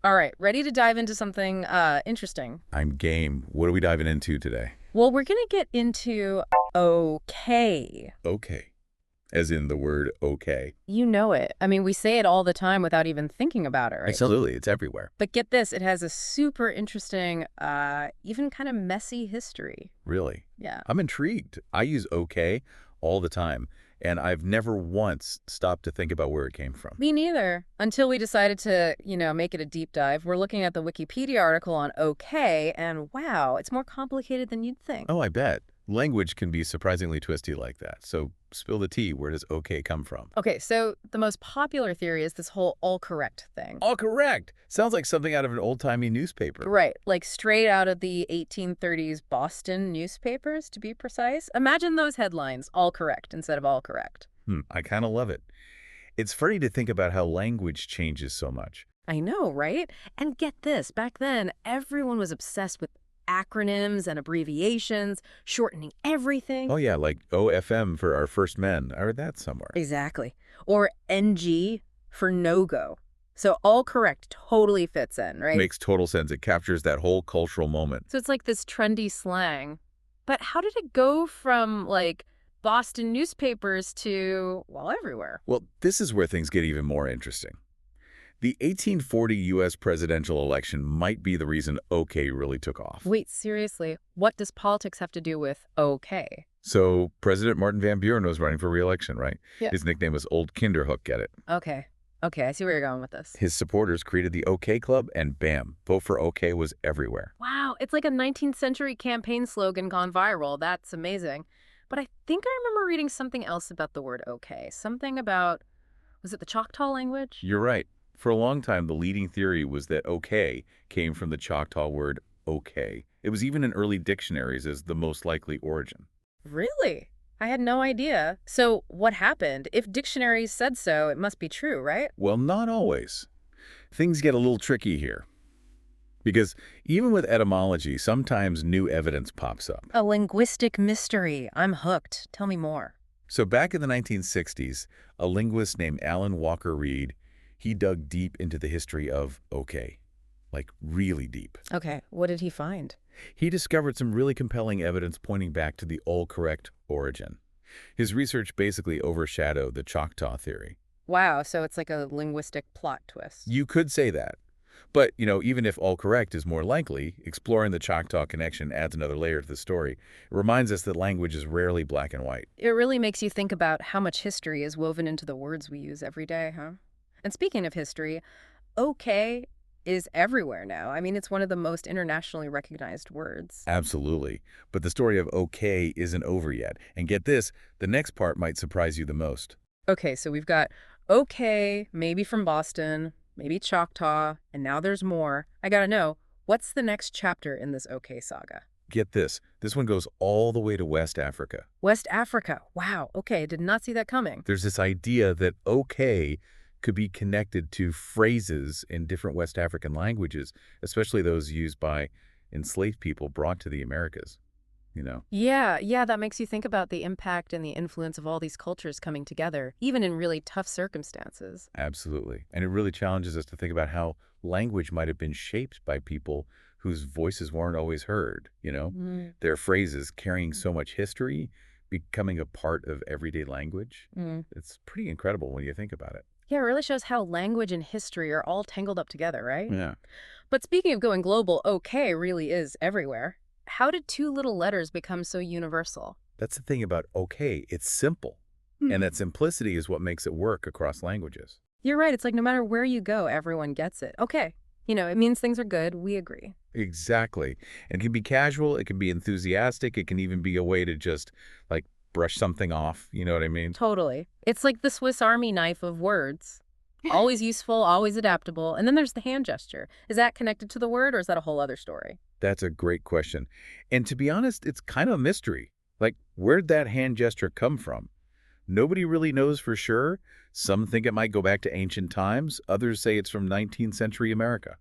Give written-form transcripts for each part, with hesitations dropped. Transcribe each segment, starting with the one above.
All right, ready to dive into something interesting. I'm game. What are we diving into today? Well, we're going to get into okay. Okay. As in the word okay. You know it. I mean, we say it all the time without even thinking about it, right? Absolutely. It's everywhere. But get this, it has a super interesting, even kind of messy history. Really. Yeah. I'm intrigued. I use okay all the time, and I've never once stopped to think about where it came from. Me neither. Until we decided to, make it a deep dive. We're looking at the Wikipedia article on okay, and wow, it's more complicated than you'd think. Oh, I bet. Language can be surprisingly twisty like that. So spill the tea. Where does okay come from? Okay, so the most popular theory is this whole all correct thing. All correct. Sounds like something out of an old-timey newspaper. Right, like straight out of the 1830s Boston newspapers, to be precise. Imagine those headlines, all correct instead of all correct. I kind of love it. It's funny to think about how language changes so much. I know, right? And get this, back then, everyone was obsessed with acronyms and abbreviations, shortening everything. Oh, yeah, like OFM for our first men. I read that somewhere. Exactly. Or NG for no-go. So all correct totally fits in, right? Makes total sense. It captures that whole cultural moment. So it's like this trendy slang. But how did it go from, like, Boston newspapers to, well, everywhere? Well, this is where things get even more interesting. The 1840 U.S. presidential election might be the reason OK really took off. Wait, seriously, what does politics have to do with okay? So President Martin Van Buren was running for re-election, right? Yeah. His nickname was Old Kinderhook, get it? Okay. Okay, I see where you're going with this. His supporters created the OK Club, and bam, vote for OK was everywhere. Wow, it's like a 19th century campaign slogan gone viral. That's amazing. But I think I remember reading something else about the word okay. Something about, was it the Choctaw language? You're right. For a long time, the leading theory was that okay came from the Choctaw word okay. It was even in early dictionaries as the most likely origin. Really? I had no idea. So what happened? If dictionaries said so, it must be true, right? Well, not always. Things get a little tricky here. Because even with etymology, sometimes new evidence pops up. A linguistic mystery. I'm hooked. Tell me more. So back in the 1960s, a linguist named Alan Walker Reed, he dug deep into the history of okay, like really deep. Okay, what did he find? He discovered some really compelling evidence pointing back to the all correct origin. His research basically overshadowed the Choctaw theory. Wow, so it's like a linguistic plot twist. You could say that. But, even if all correct is more likely, exploring the Choctaw connection adds another layer to the story. It reminds us that language is rarely black and white. It really makes you think about how much history is woven into the words we use every day, huh? And speaking of history, okay is everywhere now. I mean, it's one of the most internationally recognized words. Absolutely. But the story of okay isn't over yet. And get this, the next part might surprise you the most. Okay, so we've got okay, maybe from Boston, maybe Choctaw, and now there's more. I gotta know, what's the next chapter in this okay saga? Get this. This one goes all the way to West Africa. West Africa. Wow, okay, did not see that coming. There's this idea that okay could be connected to phrases in different West African languages, especially those used by enslaved people brought to the Americas. Yeah, that makes you think about the impact and the influence of all these cultures coming together, even in really tough circumstances. Absolutely. And it really challenges us to think about how language might have been shaped by people whose voices weren't always heard. Mm. Their phrases carrying so much history, becoming a part of everyday language. Mm. It's pretty incredible when you think about it. Yeah, it really shows how language and history are all tangled up together, right? Yeah. But speaking of going global, okay really is everywhere. How did two little letters become so universal? That's the thing about okay. It's simple. And that simplicity is what makes it work across languages. You're right. It's like no matter where you go, everyone gets it. Okay. It means things are good. We agree. Exactly. And it can be casual. It can be enthusiastic. It can even be a way to just, like, brush something off. You know what I mean? Totally. It's like the Swiss Army knife of words. Always useful, always adaptable. And then there's the hand gesture. Is that connected to the word, or is that a whole other story? That's a great question. And to be honest, it's kind of a mystery. Like, where'd that hand gesture come from? Nobody really knows for sure. Some think it might go back to ancient times. Others say it's from 19th century America.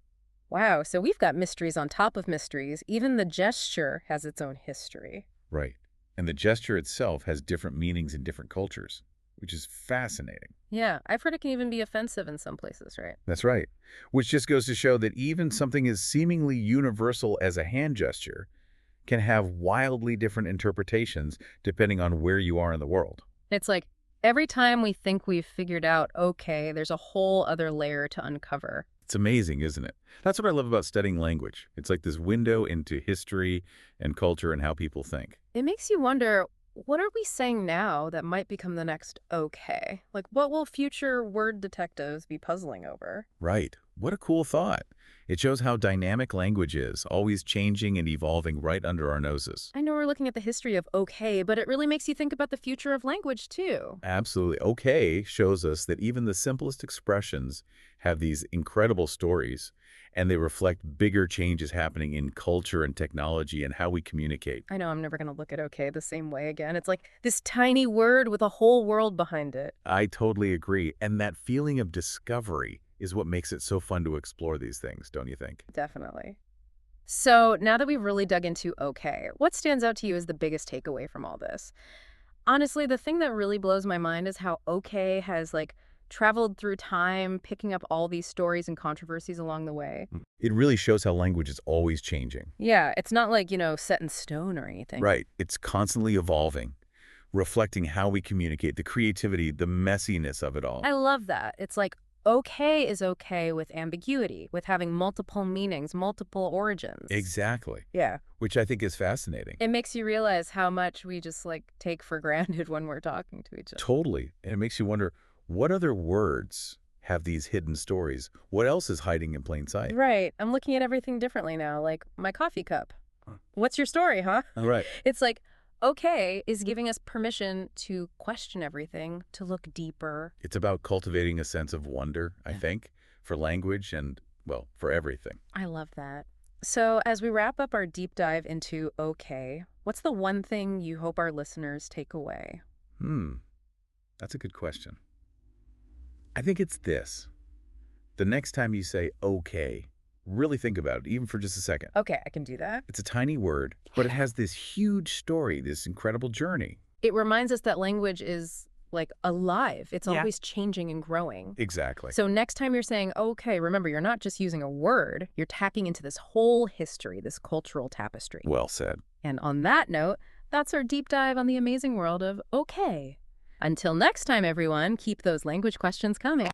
Wow, so we've got mysteries on top of mysteries. Even the gesture has its own history. Right. And the gesture itself has different meanings in different cultures. which is fascinating. Yeah, I've heard it can even be offensive in some places, right? That's right. Which just goes to show that even something as seemingly universal as a hand gesture can have wildly different interpretations depending on where you are in the world. It's like every time we think we've figured out, okay, there's a whole other layer to uncover. It's amazing, isn't it? That's what I love about studying language. It's like this window into history and culture and how people think. It makes you wonder, what are we saying now that might become the next okay? Like, what will future word detectives be puzzling over? Right. What a cool thought. It shows how dynamic language is, always changing and evolving right under our noses. I know we're looking at the history of okay, but it really makes you think about the future of language, too. Absolutely. Okay shows us that even the simplest expressions have these incredible stories, and they reflect bigger changes happening in culture and technology and how we communicate. I know I'm never going to look at okay the same way again. It's like this tiny word with a whole world behind it. I totally agree. And that feeling of discovery is what makes it so fun to explore these things, don't you think? Definitely. So now that we've really dug into okay, what stands out to you as the biggest takeaway from all this? Honestly, the thing that really blows my mind is how okay has like traveled through time, picking up all these stories and controversies along the way. It really shows how language is always changing. Yeah, it's not like, set in stone or anything. Right. It's constantly evolving, reflecting how we communicate, the creativity, the messiness of it all. I love that. It's like okay is okay with ambiguity, with having multiple meanings, multiple origins. Exactly. Yeah. Which I think is fascinating. It makes you realize how much we just like take for granted when we're talking to each other. Totally. And it makes you wonder, what other words have these hidden stories? What else is hiding in plain sight? Right. I'm looking at everything differently now, like my coffee cup. Huh. What's your story, huh? All right. It's like, okay is giving us permission to question everything, to look deeper. It's about cultivating a sense of wonder, I think, for language and, well, for everything. I love that. So, as we wrap up our deep dive into okay, what's the one thing you hope our listeners take away? Hmm. That's a good question. I think it's this. The next time you say okay, really think about it, even for just a second. Okay, I can do that. It's a tiny word, but it has this huge story, this incredible journey. It reminds us that language is like alive. It's Yeah. always changing and growing. Exactly. So next time you're saying, okay, remember, you're not just using a word, you're tapping into this whole history, this cultural tapestry. Well said. And on that note, that's our deep dive on the amazing world of okay. Until next time, everyone, keep those language questions coming.